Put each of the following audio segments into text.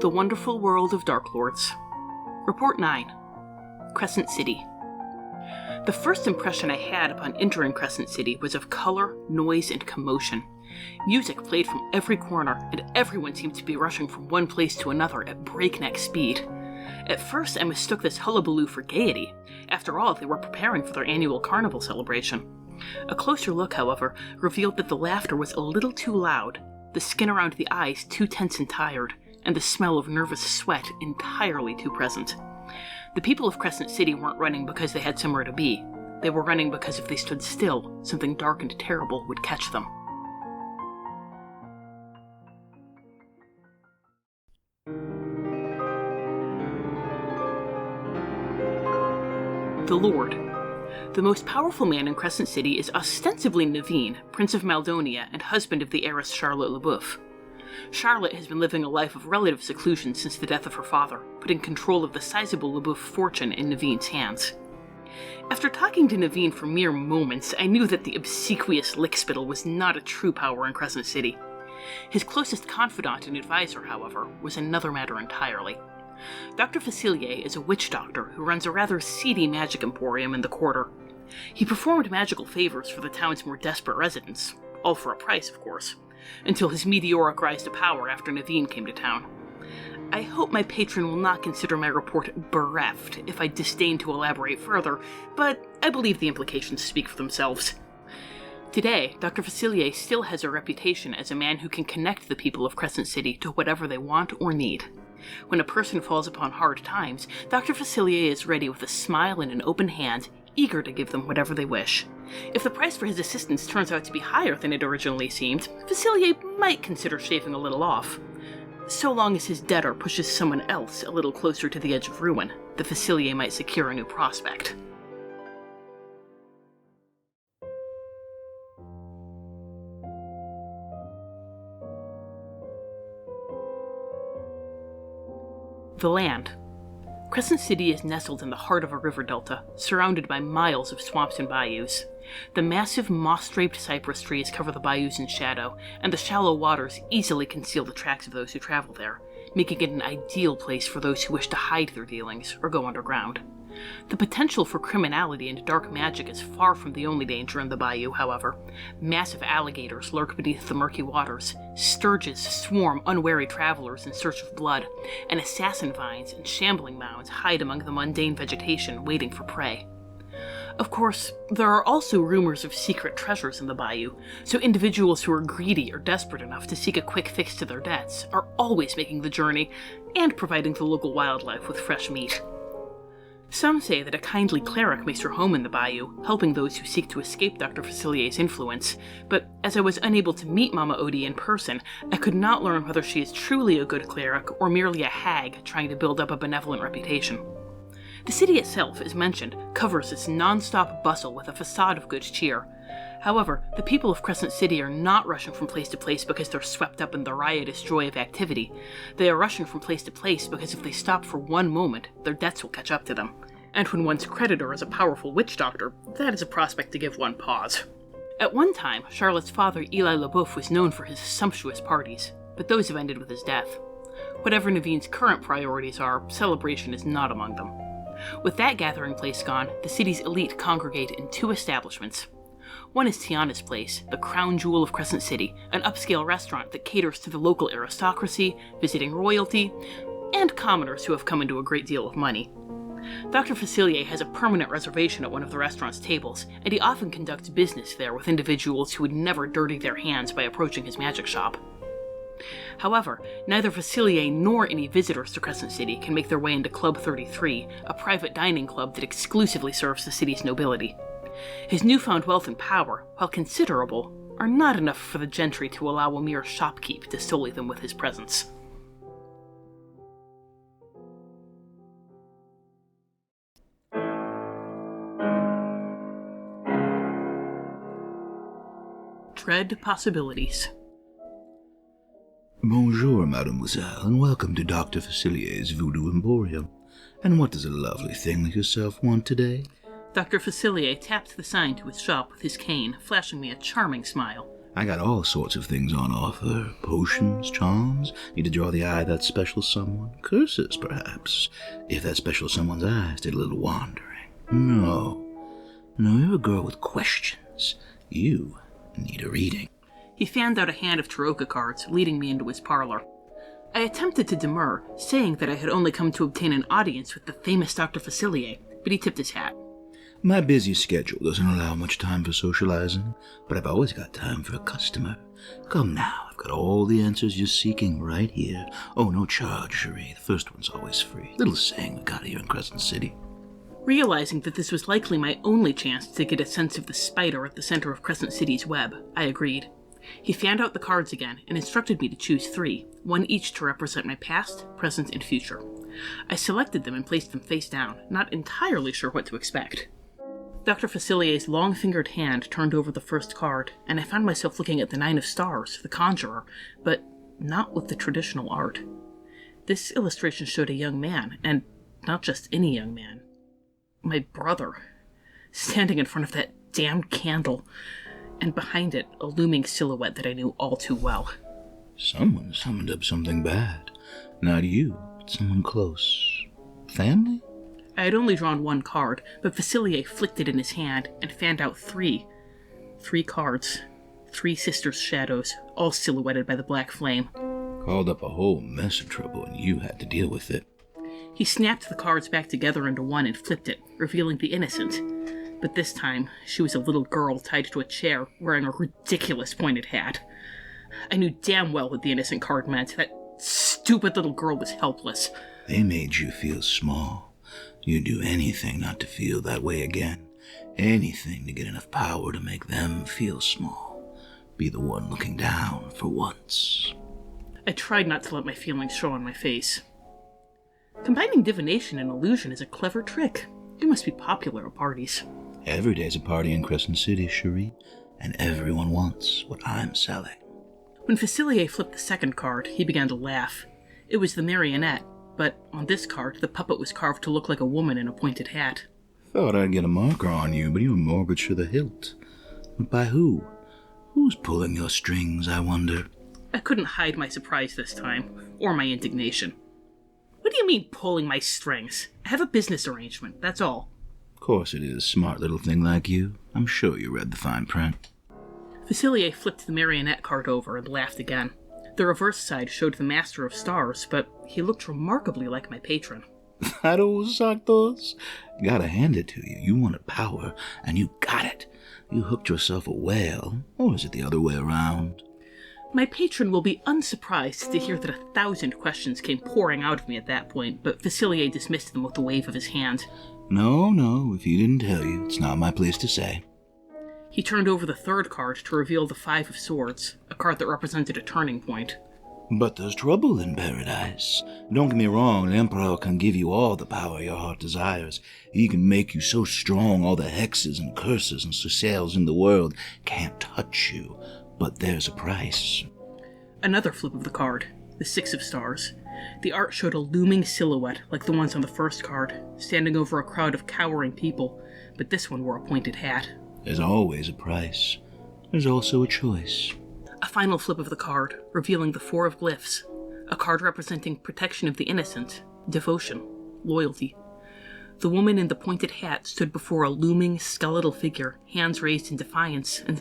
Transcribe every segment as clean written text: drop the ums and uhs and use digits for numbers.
The Wonderful World of Darklords. Report 9. Crescent City. The first impression I had upon entering Crescent City was of color, noise, and commotion. Music played from every corner, and everyone seemed to be rushing from one place to another at breakneck speed. At first, I mistook this hullabaloo for gaiety. After all, they were preparing for their annual carnival celebration. A closer look, however, revealed that the laughter was a little too loud, the skin around the eyes too tense and tired, and the smell of nervous sweat entirely too present. The people of Crescent City weren't running because they had somewhere to be. They were running because if they stood still, something dark and terrible would catch them. The Lord. The most powerful man in Crescent City is ostensibly Naveen, Prince of Maldonia and husband of the heiress Charlotte LeBoeuf. Charlotte has been living a life of relative seclusion since the death of her father, putting control of the sizable LeBoeuf fortune in Naveen's hands. After talking to Naveen for mere moments, I knew that the obsequious lickspittle was not a true power in Crescent City. His closest confidant and advisor, however, was another matter entirely. Dr. Facilier is a witch doctor who runs a rather seedy magic emporium in the quarter. He performed magical favors for the town's more desperate residents, all for a price, of course, until his meteoric rise to power after Naveen came to town. I hope my patron will not consider my report bereft if I disdain to elaborate further, but I believe the implications speak for themselves. Today, Dr. Facilier still has a reputation as a man who can connect the people of Crescent City to whatever they want or need. When a person falls upon hard times, Dr. Facilier is ready with a smile and an open hand, eager to give them whatever they wish. If the price for his assistance turns out to be higher than it originally seemed, Facilier might consider shaving a little off. So long as his debtor pushes someone else a little closer to the edge of ruin, the Facilier might secure a new prospect. The land. Crescent City is nestled in the heart of a river delta, surrounded by miles of swamps and bayous. The massive moss-draped cypress trees cover the bayous in shadow, and the shallow waters easily conceal the tracks of those who travel there, making it an ideal place for those who wish to hide their dealings or go underground. The potential for criminality and dark magic is far from the only danger in the bayou, however. Massive alligators lurk beneath the murky waters, sturges swarm unwary travelers in search of blood, and assassin vines and shambling mounds hide among the mundane vegetation waiting for prey. Of course, there are also rumors of secret treasures in the bayou, so individuals who are greedy or desperate enough to seek a quick fix to their debts are always making the journey and providing the local wildlife with fresh meat. Some say that a kindly cleric makes her home in the bayou, helping those who seek to escape Dr. Facilier's influence, but as I was unable to meet Mama Odie in person, I could not learn whether she is truly a good cleric or merely a hag trying to build up a benevolent reputation. The city itself, as mentioned, covers its non-stop bustle with a facade of good cheer. However, the people of Crescent City are not rushing from place to place because they're swept up in the riotous joy of activity. They are rushing from place to place because if they stop for one moment, their debts will catch up to them. And when one's creditor is a powerful witch doctor, that is a prospect to give one pause. At one time, Charlotte's father, Eli LeBoeuf, was known for his sumptuous parties, but those have ended with his death. Whatever Naveen's current priorities are, celebration is not among them. With that gathering place gone, the city's elite congregate in two establishments. One is Tiana's Place, the crown jewel of Crescent City, an upscale restaurant that caters to the local aristocracy, visiting royalty, and commoners who have come into a great deal of money. Dr. Facilier has a permanent reservation at one of the restaurant's tables, and he often conducts business there with individuals who would never dirty their hands by approaching his magic shop. However, neither Facilier nor any visitors to Crescent City can make their way into Club 33, a private dining club that exclusively serves the city's nobility. His newfound wealth and power, while considerable, are not enough for the gentry to allow a mere shopkeep to sully them with his presence. Dread possibilities. Bonjour, mademoiselle, and welcome to Dr. Facilier's Voodoo Emporium. And what does a lovely thing like yourself want today? Dr. Facilier tapped the sign to his shop with his cane, flashing me a charming smile. I got all sorts of things on offer. Potions, charms, need to draw the eye of that special someone. Curses, perhaps, if that special someone's eyes did a little wandering. No, you're a girl with questions. You need a reading. He fanned out a hand of Taroka cards, leading me into his parlor. I attempted to demur, saying that I had only come to obtain an audience with the famous Dr. Facilier, but he tipped his hat. My busy schedule doesn't allow much time for socializing, but I've always got time for a customer. Come now, I've got all the answers you're seeking right here. Oh, no charge, Cherie. The first one's always free. Little saying we got here in Crescent City. Realizing that this was likely my only chance to get a sense of the spider at the center of Crescent City's web, I agreed. He fanned out the cards again and instructed me to choose 3, one each to represent my past, present, and future. I selected them and placed them face down, not entirely sure what to expect. Dr. Facilier's long-fingered hand turned over the first card, and I found myself looking at the 9 of Stars, the Conjurer, but not with the traditional art. This illustration showed a young man, and not just any young man. My brother, standing in front of that damned candle, and behind it, a looming silhouette that I knew all too well. Someone summoned up something bad. Not you, but someone close. Family? I had only drawn 1 card, but Facilier flicked it in his hand and fanned out 3. 3 cards. 3 sisters' shadows, all silhouetted by the black flame. Called up a whole mess of trouble, and you had to deal with it. He snapped the cards back together into one and flipped it, revealing the innocent. But this time, she was a little girl tied to a chair, wearing a ridiculous pointed hat. I knew damn well what the innocent card meant. That stupid little girl was helpless. They made you feel small. You'd do anything not to feel that way again. Anything to get enough power to make them feel small. Be the one looking down for once. I tried not to let my feelings show on my face. Combining divination and illusion is a clever trick. You must be popular at parties. Every day's a party in Crescent City, Cherie, and everyone wants what I'm selling. When Facilier flipped the second card, he began to laugh. It was the marionette, but on this card, the puppet was carved to look like a woman in a pointed hat. Thought I'd get a marker on you, but you were mortgaged to the hilt. But by who? Who's pulling your strings, I wonder? I couldn't hide my surprise this time, or my indignation. What do you mean, pulling my strings? I have a business arrangement, that's all. Of course it is, smart little thing like you. I'm sure you read the fine print. Facilier flipped the marionette card over and laughed again. The reverse side showed the Master of Stars, but he looked remarkably like my patron. That old Sartos? Gotta hand it to you. You wanted power, and you got it. You hooked yourself a whale, or is it the other way around? My patron will be unsurprised to hear that 1,000 questions came pouring out of me at that point, but Facilier dismissed them with a wave of his hand. No, if he didn't tell you, it's not my place to say. He turned over the third card to reveal the 5 of Swords, a card that represented a turning point. But there's trouble in paradise. Don't get me wrong, the Emperor can give you all the power your heart desires. He can make you so strong all the hexes and curses and sales in the world can't touch you. But there's a price. Another flip of the card, the 6 of Stars. The art showed a looming silhouette like the ones on the first card, standing over a crowd of cowering people, but this one wore a pointed hat. There's always a price. There's also a choice. A final flip of the card, revealing the 4 of Glyphs, a card representing protection of the innocent, devotion, loyalty. The woman in the pointed hat stood before a looming, skeletal figure, hands raised in defiance, and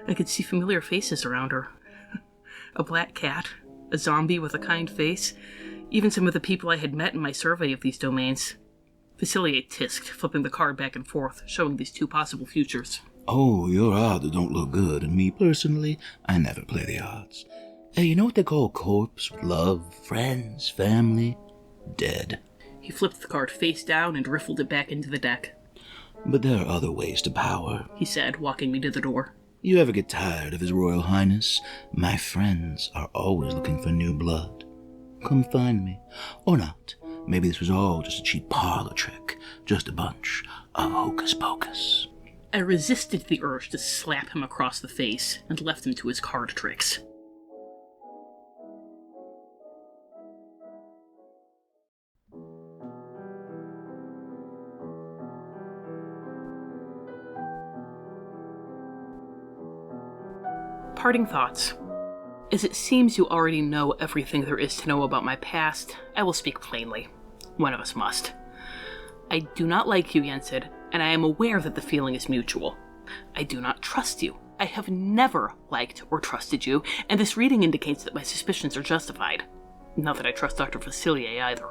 I could see familiar faces around her. A black cat, a zombie with a kind face, even some of the people I had met in my survey of these domains. Facilier tisked, flipping the card back and forth, showing these 2 possible futures. Oh, your odds don't look good, and me personally, I never play the odds. Hey, you know what they call a corpse with love, friends, family? Dead. He flipped the card face down and riffled it back into the deck. But there are other ways to power, he said, walking me to the door. You ever get tired of His Royal Highness? My friends are always looking for new blood. Come find me. Or not. Maybe this was all just a cheap parlor trick. Just a bunch of hocus pocus. I resisted the urge to slap him across the face and left him to his card tricks. Parting thoughts. As it seems you already know everything there is to know about my past, I will speak plainly. One of us must. I do not like you, Yensid, and I am aware that the feeling is mutual. I do not trust you. I have never liked or trusted you, and this reading indicates that my suspicions are justified. Not that I trust Dr. Facilier either.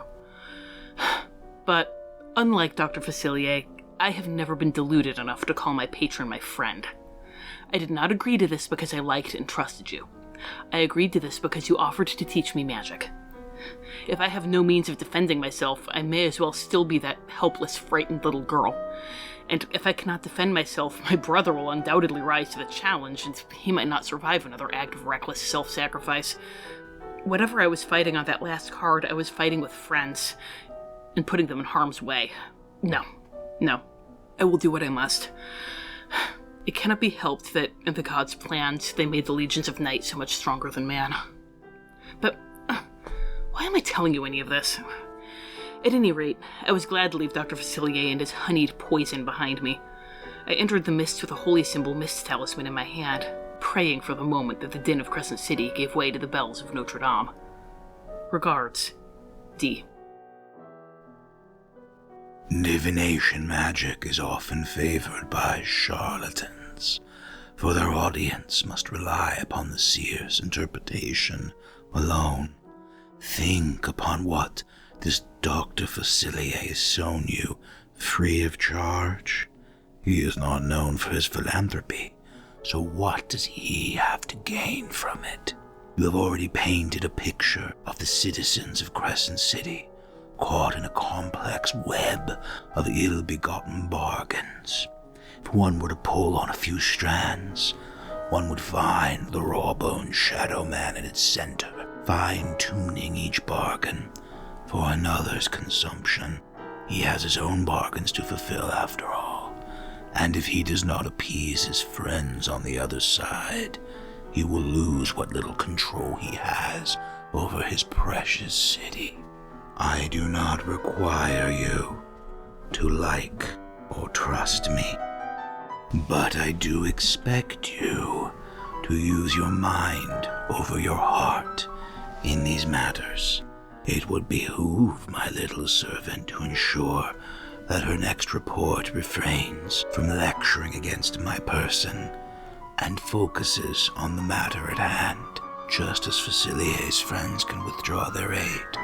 But, unlike Dr. Facilier, I have never been deluded enough to call my patron my friend. I did not agree to this because I liked and trusted you. I agreed to this because you offered to teach me magic. If I have no means of defending myself, I may as well still be that helpless, frightened little girl. And if I cannot defend myself, my brother will undoubtedly rise to the challenge, and he might not survive another act of reckless self-sacrifice. Whatever I was fighting on that last card, I was fighting with friends, and putting them in harm's way. No. I will do what I must. It cannot be helped that, in the gods' plans, they made the legions of night so much stronger than man. But why am I telling you any of this? At any rate, I was glad to leave Dr. Facilier and his honeyed poison behind me. I entered the mist with a holy symbol mist talisman in my hand, praying for the moment that the din of Crescent City gave way to the bells of Notre Dame. Regards, D. Divination magic is often favored by charlatans, for their audience must rely upon the seer's interpretation alone. Think upon what this Dr. Facilier has shown you free of charge. He is not known for his philanthropy, so what does he have to gain from it? You have already painted a picture of the citizens of Crescent City, caught in a complex web of ill-begotten bargains. If one were to pull on a few strands, one would find the raw-boned shadow man in its center, fine-tuning each bargain for another's consumption. He has his own bargains to fulfill after all, and if he does not appease his friends on the other side, he will lose what little control he has over his precious city. I do not require you to like or trust me, but I do expect you to use your mind over your heart in these matters. It would behoove my little servant to ensure that her next report refrains from lecturing against my person and focuses on the matter at hand. Just as Facilier's friends can withdraw their aid,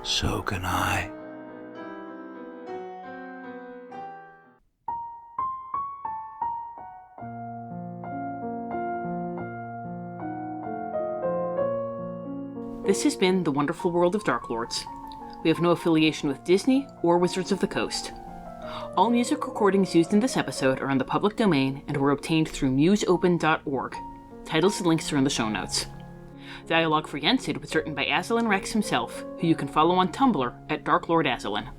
so can I. This has been The Wonderful World of Darklords. We have no affiliation with Disney or Wizards of the Coast. All music recordings used in this episode are in the public domain and were obtained through museopen.org. Titles and links are in the show notes. Dialogue for Yensid was written by Aslan Rex himself, who you can follow on Tumblr at Darklord Aslan.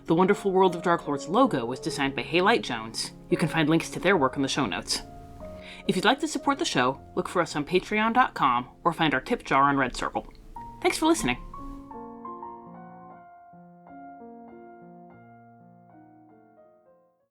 The Wonderful World of Darklords logo was designed by Haylight Jones. You can find links to their work in the show notes. If you'd like to support the show, look for us on patreon.com or find our tip jar on Red Circle. Thanks for listening.